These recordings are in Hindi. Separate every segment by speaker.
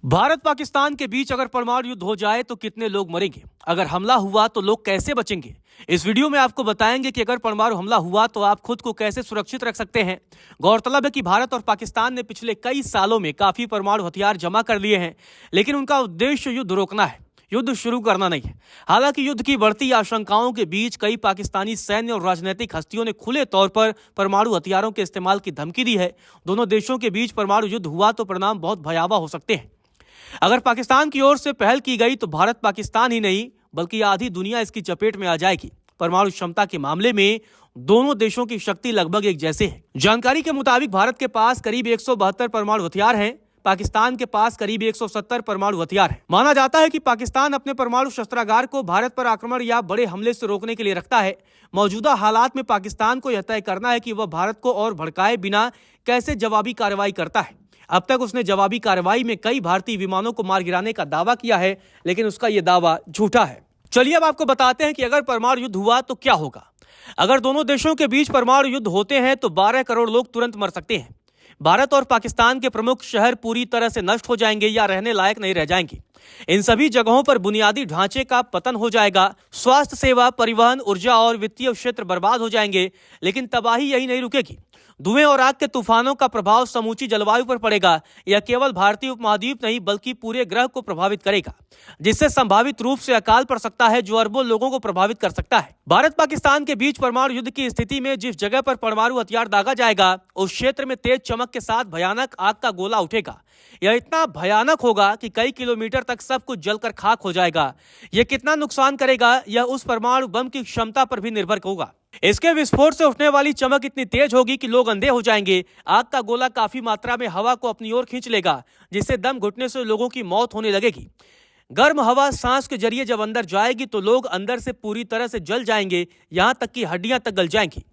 Speaker 1: भारत पाकिस्तान के बीच अगर परमाणु युद्ध हो जाए तो कितने लोग मरेंगे? अगर हमला हुआ तो लोग कैसे बचेंगे? इस वीडियो में आपको बताएंगे कि अगर परमाणु हमला हुआ तो आप खुद को कैसे सुरक्षित रख सकते हैं। गौरतलब है कि भारत और पाकिस्तान ने पिछले कई सालों में काफी परमाणु हथियार जमा कर लिए हैं, लेकिन उनका उद्देश्य युद्ध रोकना है, युद्ध शुरू करना नहीं है। हालांकि युद्ध की बढ़ती आशंकाओं के बीच कई पाकिस्तानी सैन्य और राजनीतिक हस्तियों ने खुले तौर पर परमाणु हथियारों के इस्तेमाल की धमकी दी है। दोनों देशों के बीच परमाणु युद्ध हुआ तो परिणाम बहुत भयावह हो सकते हैं। अगर पाकिस्तान की ओर से पहल की गई तो भारत पाकिस्तान ही नहीं बल्कि आधी दुनिया इसकी चपेट में आ जाएगी। परमाणु क्षमता के मामले में दोनों देशों की शक्ति लगभग एक जैसे है। जानकारी के मुताबिक भारत के पास करीब 172 परमाणु हथियार हैं, पाकिस्तान के पास करीब 170 परमाणु हथियार हैं। माना जाता है कि पाकिस्तान अपने परमाणु शस्त्रागार को भारत पर आक्रमण या बड़े हमले से रोकने के लिए रखता है। मौजूदा हालात में पाकिस्तान को यह तय करना है कि वह भारत को और भड़काए बिना कैसे जवाबी कार्रवाई करता है। अब तक उसने जवाबी कार्रवाई में कई भारतीय विमानों को मार गिराने का दावा किया है, लेकिन उसका यह दावा झूठा है। चलिए अब आपको बताते हैं कि अगर परमाणु युद्ध हुआ तो क्या होगा। अगर दोनों देशों के बीच परमाणु युद्ध होते हैं तो 12 करोड़ लोग तुरंत मर सकते हैं। भारत और पाकिस्तान के प्रमुख शहर पूरी तरह से नष्ट हो जाएंगे या रहने लायक नहीं रह जाएंगे। इन सभी जगहों पर बुनियादी ढांचे का पतन हो जाएगा। स्वास्थ्य सेवा, परिवहन, ऊर्जा और वित्तीय क्षेत्र बर्बाद हो जाएंगे। लेकिन तबाही यही नहीं रुकेगी। धुएं और आग के तूफानों का प्रभाव समूची जलवायु पर पड़ेगा। यह केवल भारतीय उपमहाद्वीप नहीं बल्कि पूरे ग्रह को प्रभावित करेगा, जिससे संभावित रूप से अकाल पड़ सकता है जो अरबों लोगों को प्रभावित कर सकता है। भारत पाकिस्तान के बीच परमाणु युद्ध की स्थिति में जिस जगह पर परमाणु हथियार दागा जाएगा उस क्षेत्र में तेज चमक के साथ भयानक आग का गोला उठेगा। यह इतना भयानक होगा कि कई किलोमीटर तक सब कुछ जलकर खाक हो जाएगा। यह कितना नुकसान करेगा यह उस परमाणु बम की क्षमता पर भी निर्भर होगा। इसके विस्फोट से उठने वाली चमक इतनी तेज होगी कि लोग अंधे हो जाएंगे। आग का गोला काफी मात्रा में हवा को अपनी ओर खींच लेगा, जिससे दम घुटने से लोगों की मौत होने लगेगी। गर्म हवा सांस के जरिए जब अंदर जाएगी तो लोग अंदर से पूरी तरह से जल जाएंगे, यहां तक कि हड्डियां तक गल जाएंगी।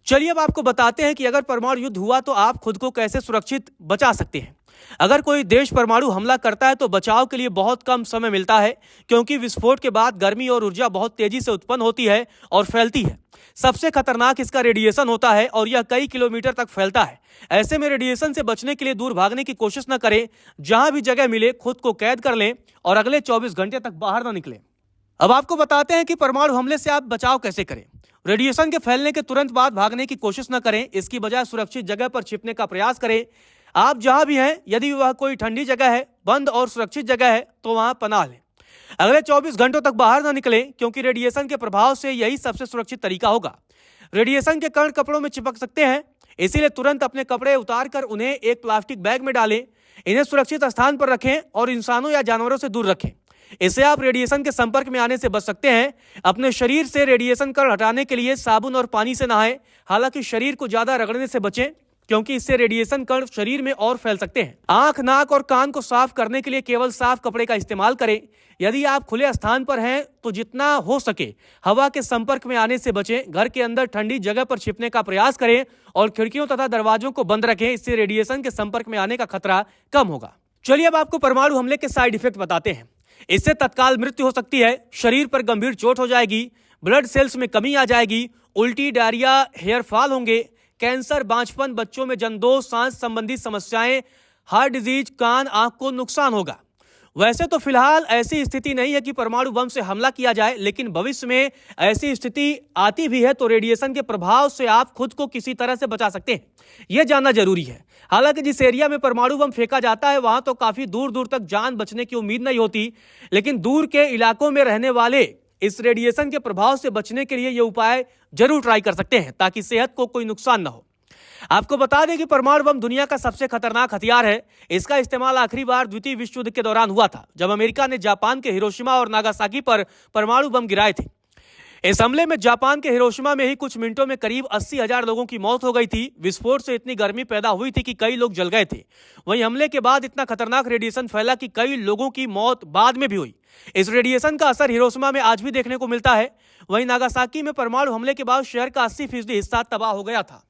Speaker 1: चलिए अब आपको बताते हैं कि अगर परमाणु युद्ध हुआ तो आप खुद को कैसे सुरक्षित बचा सकते हैं। अगर कोई देश परमाणु हमला करता है तो बचाव के लिए बहुत कम समय मिलता है, क्योंकि विस्फोट के बाद गर्मी और ऊर्जा बहुत तेजी से उत्पन्न होती है और फैलती है। सबसे खतरनाक इसका रेडिएशन होता है और यह कई किलोमीटर तक फैलता है। ऐसे में रेडिएशन से बचने के लिए दूर भागने की कोशिश न करें। जहां भी जगह मिले खुद को कैद कर लें और अगले 24 घंटे तक बाहर न निकलें। अब आपको बताते हैं कि परमाणु हमले से आप बचाव कैसे करें। रेडिएशन के फैलने के तुरंत बाद भागने की कोशिश न करें, इसकी बजाय सुरक्षित जगह पर छिपने का प्रयास करें। आप जहां भी हैं, यदि वह कोई ठंडी जगह है, बंद और सुरक्षित जगह है तो वहां पनाह लें। अगले 24 घंटों तक बाहर न निकलें, क्योंकि रेडिएशन के प्रभाव से यही सबसे सुरक्षित तरीका होगा। रेडिएशन के कण कपड़ों में चिपक सकते हैं, इसीलिए तुरंत अपने कपड़े उतारकर उन्हें एक प्लास्टिक बैग में डालें। इन्हें सुरक्षित स्थान पर रखें और इंसानों या जानवरों से दूर रखें। इससे आप रेडिएशन के संपर्क में आने से बच सकते हैं। अपने शरीर से रेडिएशन कण हटाने के लिए साबुन और पानी से नहाएं। हालांकि शरीर को ज्यादा रगड़ने से बचें, क्योंकि इससे रेडिएशन कण शरीर में और फैल सकते हैं। आंख, नाक और कान को साफ करने के लिए केवल साफ कपड़े का इस्तेमाल करें। यदि आप खुले स्थान पर हैं तो जितना हो सके हवा के संपर्क में आने से बचें। घर के अंदर ठंडी जगह पर छिपने का प्रयास करें और खिड़कियों तथा दरवाजों को बंद रखें। इससे रेडिएशन के संपर्क में आने का खतरा कम होगा। चलिए अब आपको परमाणु हमले के साइड इफेक्ट बताते हैं। इससे तत्काल मृत्यु हो सकती है, शरीर पर गंभीर चोट हो जाएगी, ब्लड सेल्स में कमी आ जाएगी, उल्टी, डायरिया, हेयर फॉल होंगे, कैंसर, बांझपन, बच्चों में जन्मदोष, सांस संबंधी समस्याएं, हार्ट डिजीज, कान, आंख को नुकसान होगा। वैसे तो फिलहाल ऐसी स्थिति नहीं है कि परमाणु बम से हमला किया जाए, लेकिन भविष्य में ऐसी स्थिति आती भी है तो रेडिएशन के प्रभाव से आप खुद को किसी तरह से बचा सकते हैं, यह जानना जरूरी है। हालांकि जिस एरिया में परमाणु बम फेंका जाता है वहां तो काफी दूर दूर तक जान बचने की उम्मीद नहीं होती, लेकिन दूर के इलाकों में रहने वाले इस रेडिएशन के प्रभाव से बचने के लिए ये उपाय जरूर ट्राई कर सकते हैं, ताकि सेहत को कोई नुकसान न हो। आपको बता दें कि परमाणु बम दुनिया का सबसे खतरनाक हथियार है। इसका इस्तेमाल आखिरी बार द्वितीय विश्व युद्ध के दौरान हुआ था, जब अमेरिका ने जापान के हिरोशिमा और नागासाकी पर परमाणु बम गिराए थे। इस हमले में जापान के हिरोशिमा में ही कुछ मिनटों में करीब 80,000 लोगों की मौत हो गई थी। विस्फोट से इतनी गर्मी पैदा हुई थी कि कई लोग जल गए थे। वहीं हमले के बाद इतना खतरनाक रेडिएशन फैला कि कई लोगों की मौत बाद में भी हुई। इस रेडिएशन का असर हिरोशिमा में आज भी देखने को मिलता है। वहीं नागासाकी में परमाणु हमले के बाद शहर का 80% हिस्सा तबाह हो गया था।